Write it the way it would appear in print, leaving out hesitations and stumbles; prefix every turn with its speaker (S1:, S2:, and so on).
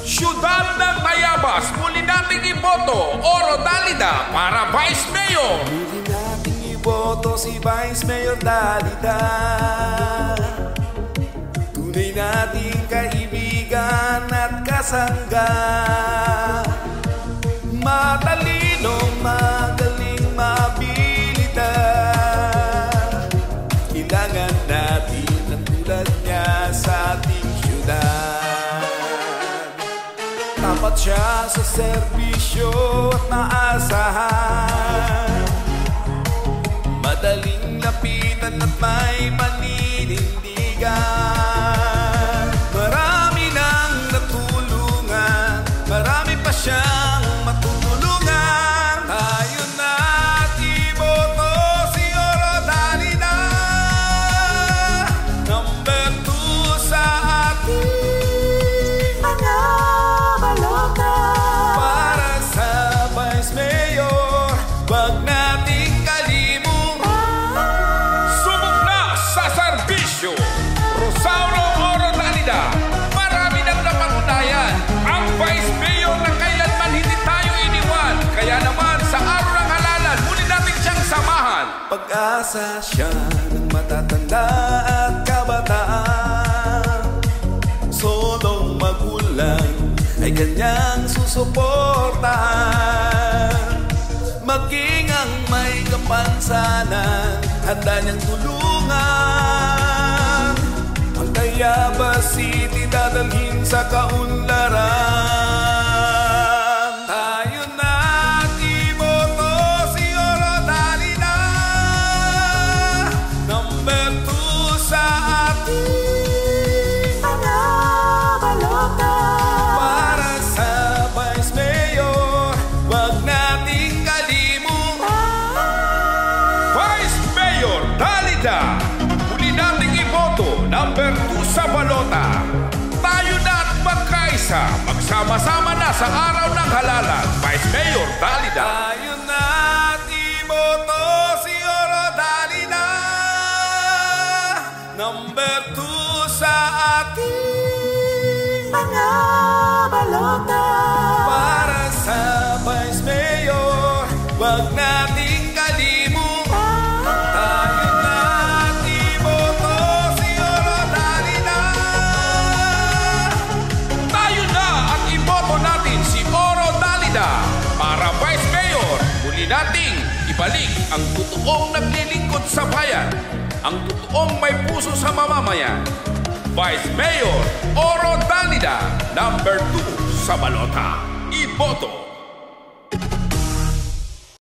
S1: Siyudad ng Tayabas, muli nating iboto Oro Dalida para Vice Mayor.
S2: Muli nating iboto si Vice Mayor Dalida. Tunay nating kaibigan at kasangga. Matalino, magaling, mabilidad. Kailangan natin ang tulad niya sa ating siyudad. Tapat siya sa serbisyo at maasahan. Madaling lapitan at may paninindigan. Marami nang natulungan, marami pa siyang matutulungan. Tayo na't iboto si Oro Dalida, number 2 sa ating mga balota. Para sa Vice Mayor, wag nating kalimutan.
S1: Subok na sa serbisyo, Rosauro Oro Dalida. Marami nang napangunayan ang Vice Mayor na kailanman hindi tayo iniwan. Kaya naman sa araw ng halalan, muli natin siyang samahan.
S2: Pag-asa siya ng matatanda at kabataan. Solong magulang ay kanyang susuportahan. Maging ang may kapansanan, handa niyang tulungan. Ang Tayabas City dadalhin sa kaunlaran. Tayo na't iboto si Oro Dalida, number 2 sa ating mga balota. Para sa Vice Mayor, wag nating kalimutan.
S1: Vice Mayor Dalida, muli nating iboto number 2 sa balota. Tayo na at magkaisa, magsama-sama na sa araw ng halalan. Vice Mayor Dalida.
S2: Tayo na't iboto si Oro Dalida, number 2 sa ating mga balota. Para sa Vice Mayor, wag nating kalimutan. Tayo na't iboto si Oro Dalida.
S1: Tayo na at iboto natin si Oro Dalida para Vice Mayor. Muli nating ibalik ang totoong naglilingkod sa bayan, ang totoong may puso sa mamamayan. Vice Mayor Oro Dalida, number 2 sa balota. Iboto